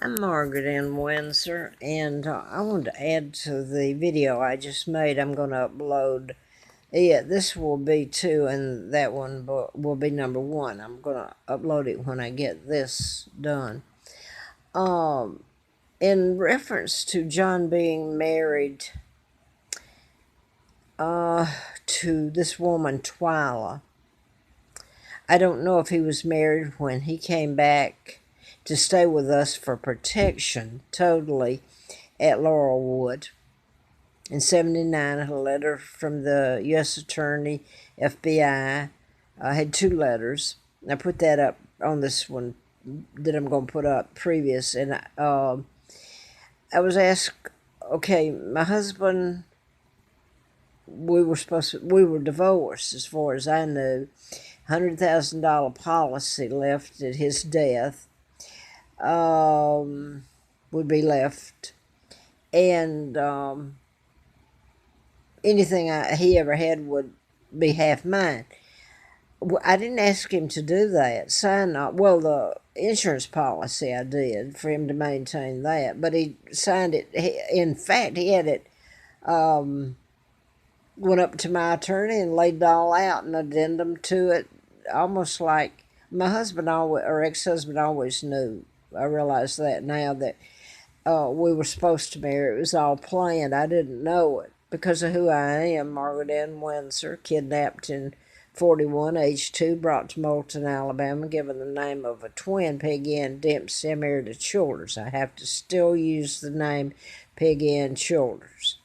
I'm Margaret in Windsor, and I wanted to add to the video I just made. I'm going to upload it. This will be 2, and that one will be number 1. I'm going to upload it when I get this done. In reference to John being married to this woman, Twilla, I don't know if he was married when he came back to stay with us for protection totally at Laurelwood. In 79, a letter from the U.S. Attorney, FBI. I had 2 letters. I put that up on this one that I'm going to put up previous. And I was asked, okay, my husband, we were divorced as far as I knew. $100,000 policy left at his death would be left. And anything he ever had would be half mine. I didn't ask him to do that. The insurance policy I did for him to maintain that, but he signed it. In fact, he had it, went up to my attorney and laid it all out, an addendum to it, almost like my husband or ex-husband always knew. I realize that now that we were supposed to marry. It was all planned. I didn't know it because of who I am. Margaret Ann Windsor, kidnapped in 41, age 2, brought to Moulton, Alabama, given the name of a twin, Peggy Ann Dempsey. I married a Childers. I have to still use the name Peggy Ann Childers.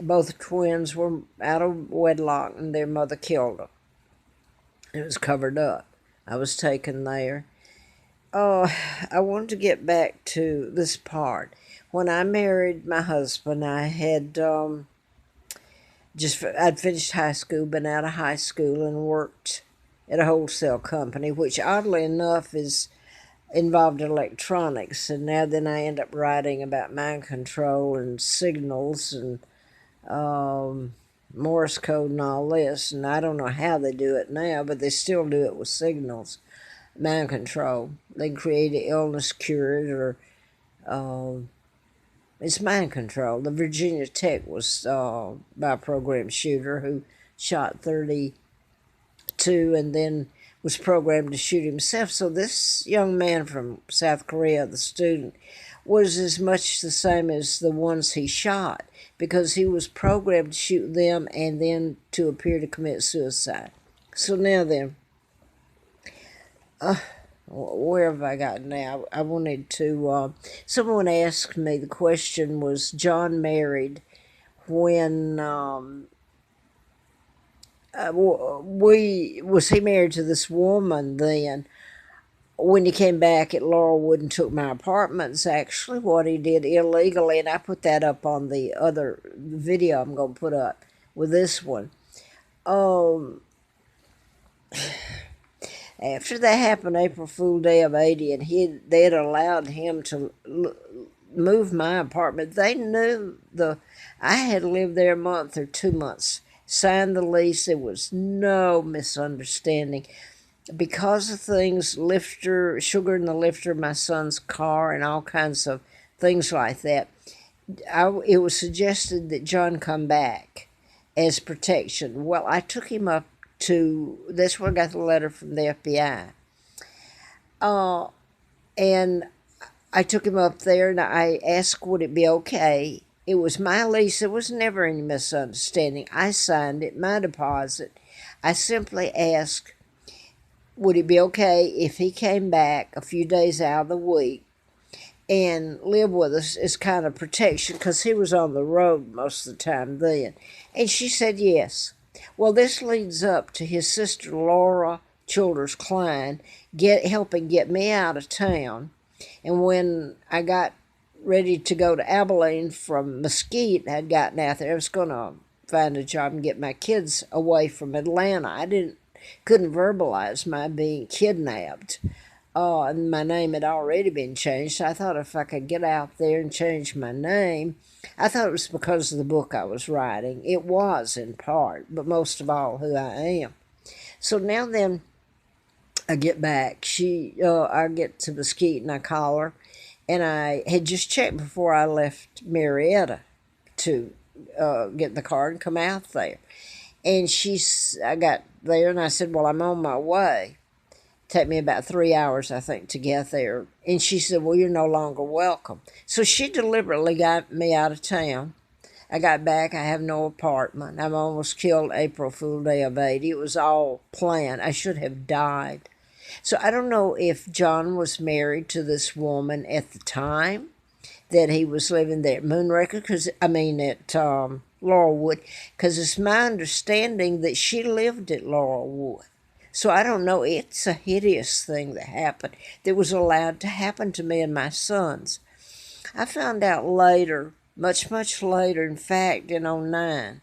Both twins were out of wedlock, and their mother killed them. It was covered up. I was taken there. I wanted to get back to this part. When I married my husband, I had I'd finished high school, been out of high school, and worked at a wholesale company, which oddly enough is involved in electronics. And now then I end up writing about mind control and signals and Morse code and all this. And I don't know how they do it now, but they still do it with signals. Mind control. They create an illness cured, or it's mind control. The Virginia Tech was by a program shooter who shot 32 and then was programmed to shoot himself. So this young man from South Korea, the student, was as much the same as the ones he shot, because he was programmed to shoot them and then to appear to commit suicide. So now then, where have I got now? I wanted to, someone asked me, the question was, John married when, was he married to this woman then? When he came back at Laurelwood and took my apartments, actually, what he did illegally, and I put that up on the other video I'm going to put up with this one. After that happened, April Fool Day of 80, and they had allowed him to move my apartment. They knew I had lived there a month or 2 months, signed the lease. There was no misunderstanding. Because of things, sugar in the lifter of my son's car, and all kinds of things like that, it was suggested that John come back as protection. Well, I took him up that's where I got the letter from the FBI. And I took him up there and I asked, would it be okay? It was my lease. There was never any misunderstanding. I signed it, my deposit. I simply asked, would it be okay if he came back a few days out of the week and lived with us as kind of protection, because he was on the road most of the time then. And she said yes. Well, this leads up to his sister Laura Childers Klein helping get me out of town. And when I got ready to go to Abilene from Mesquite, I'd gotten out there. I was going to find a job and get my kids away from Atlanta. I couldn't verbalize my being kidnapped. And my name had already been changed. So I thought if I could get out there and change my name, I thought it was because of the book I was writing. It was in part, but most of all who I am. So now then, I get back. I get to Mesquite and I call her, And I had just checked before I left Marietta to get in the car and come out there. And I got there and I said, well, I'm on my way. Take me about 3 hours, I think, to get there. And she said, well, you're no longer welcome. So she deliberately got me out of town. I got back. I have no apartment. I'm almost killed April Fool Day of 80. It was all planned. I should have died. So I don't know if John was married to this woman at the time that he was living there at Moonraker, at Laurelwood, because it's my understanding that she lived at Laurelwood. So I don't know. It's a hideous thing that happened that was allowed to happen to me and my sons. I found out later, much, much later, in fact, in '09,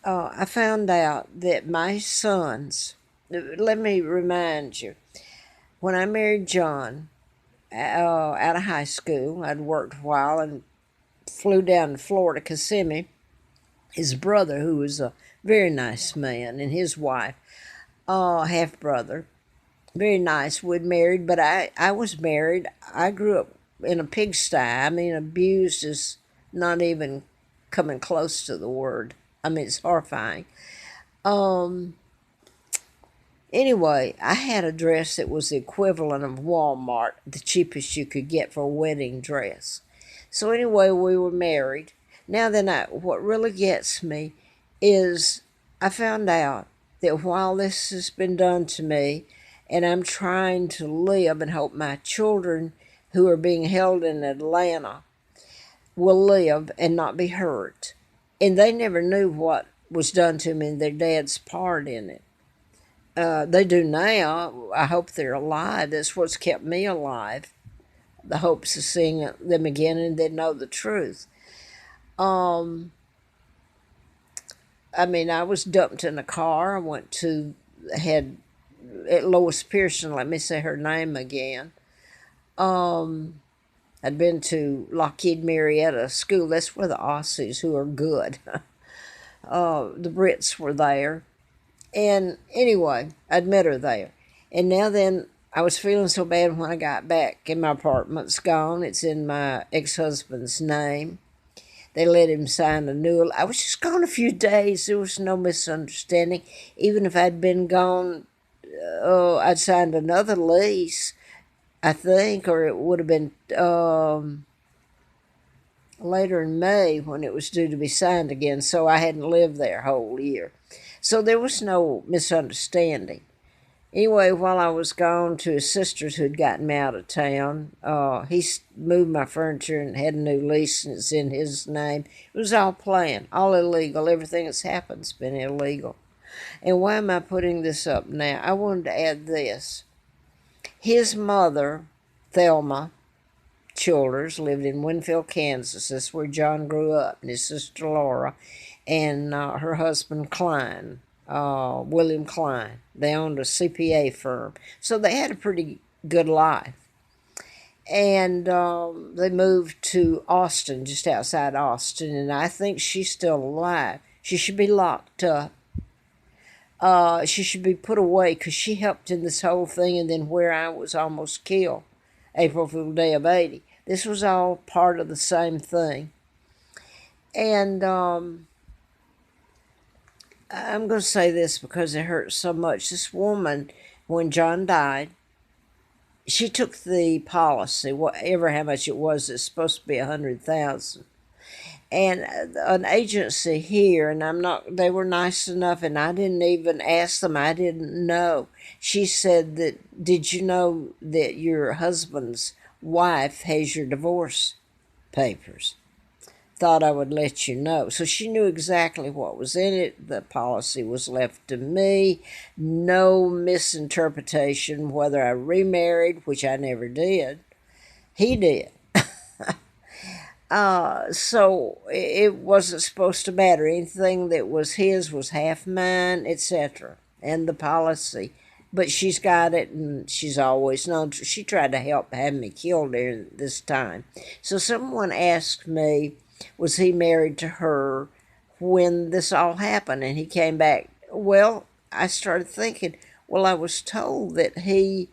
I found out that my sons, let me remind you, when I married John out of high school, I'd worked a while and flew down to Florida, Kissimmee. His brother, who was a very nice man, and his wife, half brother, very nice, we'd married, but I was married. I grew up in a pigsty. I mean, abused is not even coming close to the word. I mean, it's horrifying. Anyway, I had a dress that was the equivalent of Walmart, the cheapest you could get for a wedding dress. So anyway, we were married. Now then, what really gets me is I found out that while this has been done to me, and I'm trying to live and hope my children who are being held in Atlanta will live and not be hurt. And they never knew what was done to me and their dad's part in it. They do now. I hope they're alive. That's what's kept me alive. The hopes of seeing them again and they know the truth. I was dumped in a car. I had at Lois Pearson, let me say her name again. I'd been to Lockheed Marietta School. That's where the Aussies, who are good, the Brits were there. And anyway, I'd met her there. And now then, I was feeling so bad when I got back, and my apartment's gone. It's in my ex-husband's name. They let him sign a new. I was just gone a few days. There was no misunderstanding. Even if I'd been gone, I'd signed another lease, I think, or it would have been later in May when it was due to be signed again. So I hadn't lived there a whole year. So there was no misunderstanding. Anyway, while I was gone to his sisters who'd gotten me out of town, he moved my furniture and had a new lease, and it's in his name. It was all planned, all illegal. Everything that's happened's been illegal. And why am I putting this up now? I wanted to add this. His mother, Thelma Childers, lived in Winfield, Kansas. That's where John grew up, and his sister Laura, and her husband Klein. William Klein. They owned a CPA firm. So they had a pretty good life. And they moved to Austin, just outside Austin, and I think she's still alive. She should be locked up. She should be put away because she helped in this whole thing, and then where I was almost killed, April Fool Day of '80. This was all part of the same thing. And I'm going to say this because it hurts so much. This woman, when John died, she took the policy, whatever how much it was. It's supposed to be $100,000, and an agency here, and they were nice enough, and I didn't even ask them. I didn't know. She said that, did you know that your husband's wife has your divorce papers? Thought I would let you know. So she knew exactly what was in it. The policy was left to me. No misinterpretation whether I remarried, which I never did. He did. So it wasn't supposed to matter. Anything that was his was half mine, etc. And the policy. But she's got it, and she's always known. She tried to help have me killed during this time. So someone asked me, was he married to her when this all happened? And he came back. Well, I started thinking, well, I was told that she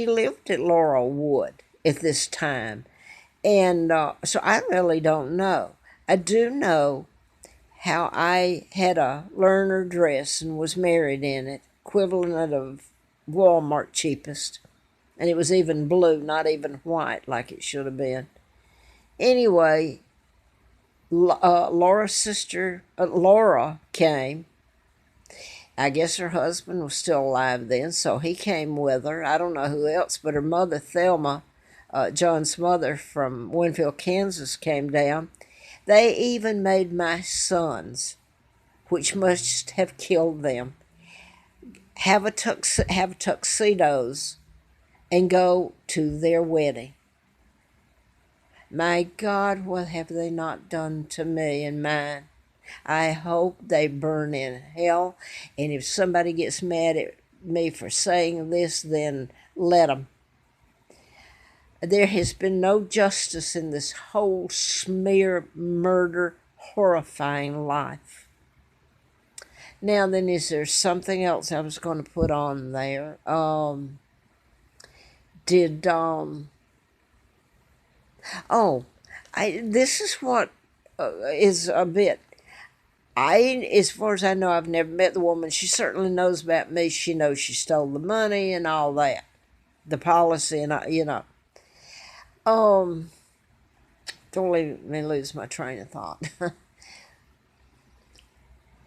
lived at Laurelwood. at this time. And so I really don't know. I do know how I had a learner dress and was married in it, equivalent of Walmart cheapest. And it was even blue, not even white like it should have been. Anyway, Laura's sister, Laura, came. I guess her husband was still alive then, so he came with her. I don't know who else, but her mother, Thelma, John's mother from Winfield, Kansas, came down. They even made my sons, which must have killed them, have tuxedos and go to their wedding. My God, what have they not done to me and mine? I hope they burn in hell, and if somebody gets mad at me for saying this, then let them. There has been no justice in this whole smear, murder, horrifying life. Now then, is there something else I was going to put on there? This is what is a bit. As far as I know, I've never met the woman. She certainly knows about me. She knows she stole the money and all that, the policy, and don't let me lose my train of thought.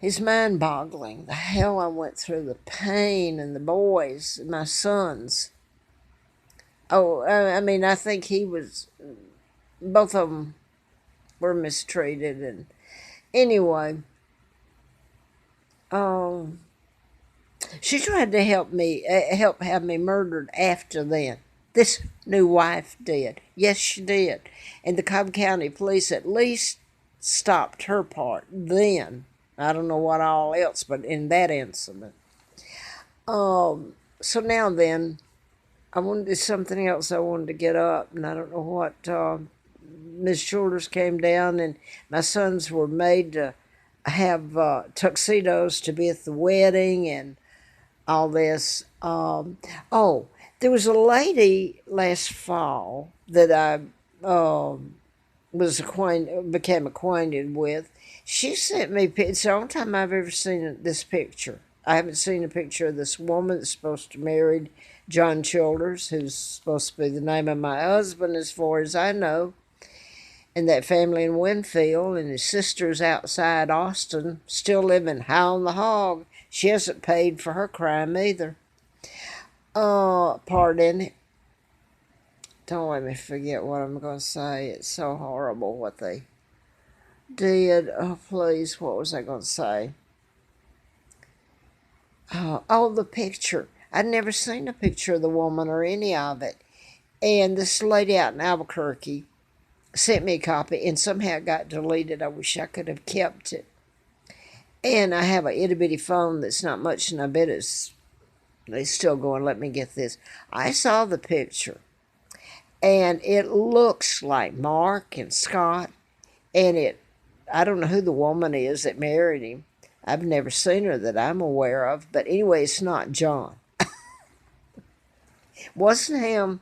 It's mind-boggling the hell I went through, the pain, and the boys, my sons. I think both of them were mistreated, and anyway. She tried to help have me murdered after then. This new wife did. Yes, she did. And the Cobb County Police at least stopped her part then. I don't know what all else, but in that incident. So now then, there's something else I wanted to get up, and I don't know what. Miss Childers came down, and my sons were made to have tuxedos to be at the wedding and all this. There was a lady last fall that I became acquainted with. She sent me. It's the only time I've ever seen this picture. I haven't seen a picture of this woman that's supposed to marry John Childers, who's supposed to be the name of my husband, as far as I know. And that family in Winfield, and his sister's outside Austin, still living high on the hog. She hasn't paid for her crime either. Part in it. Don't let me forget what I'm going to say. It's so horrible what they did. Oh, please, what was I going to say? The picture. I'd never seen a picture of the woman or any of it. And this lady out in Albuquerque sent me a copy, and somehow it got deleted. I wish I could have kept it. And I have a itty-bitty phone that's not much, and I bet it's still going. Let me get this. I saw the picture, and it looks like Mark and Scott, and I don't know who the woman is that married him. I've never seen her that I'm aware of, but anyway, it's not John. Wasn't him.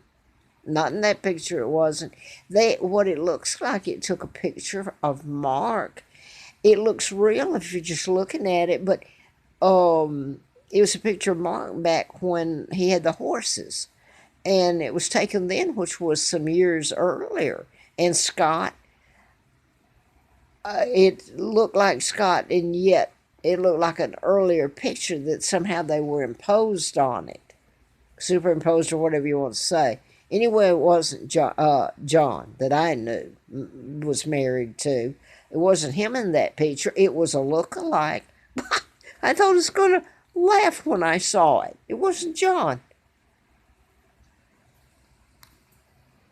Not in that picture, it wasn't. What it looks like, it took a picture of Mark. It looks real if you're just looking at it, but it was a picture of Mark back when he had the horses. And it was taken then, which was some years earlier. And Scott, it looked like Scott, and yet it looked like an earlier picture that somehow they were imposed on it. Superimposed, or whatever you want to say. Anyway, it wasn't John that I knew was married to. It wasn't him in that picture. It was a look-alike. I thought I was going to laugh when I saw it. It wasn't John.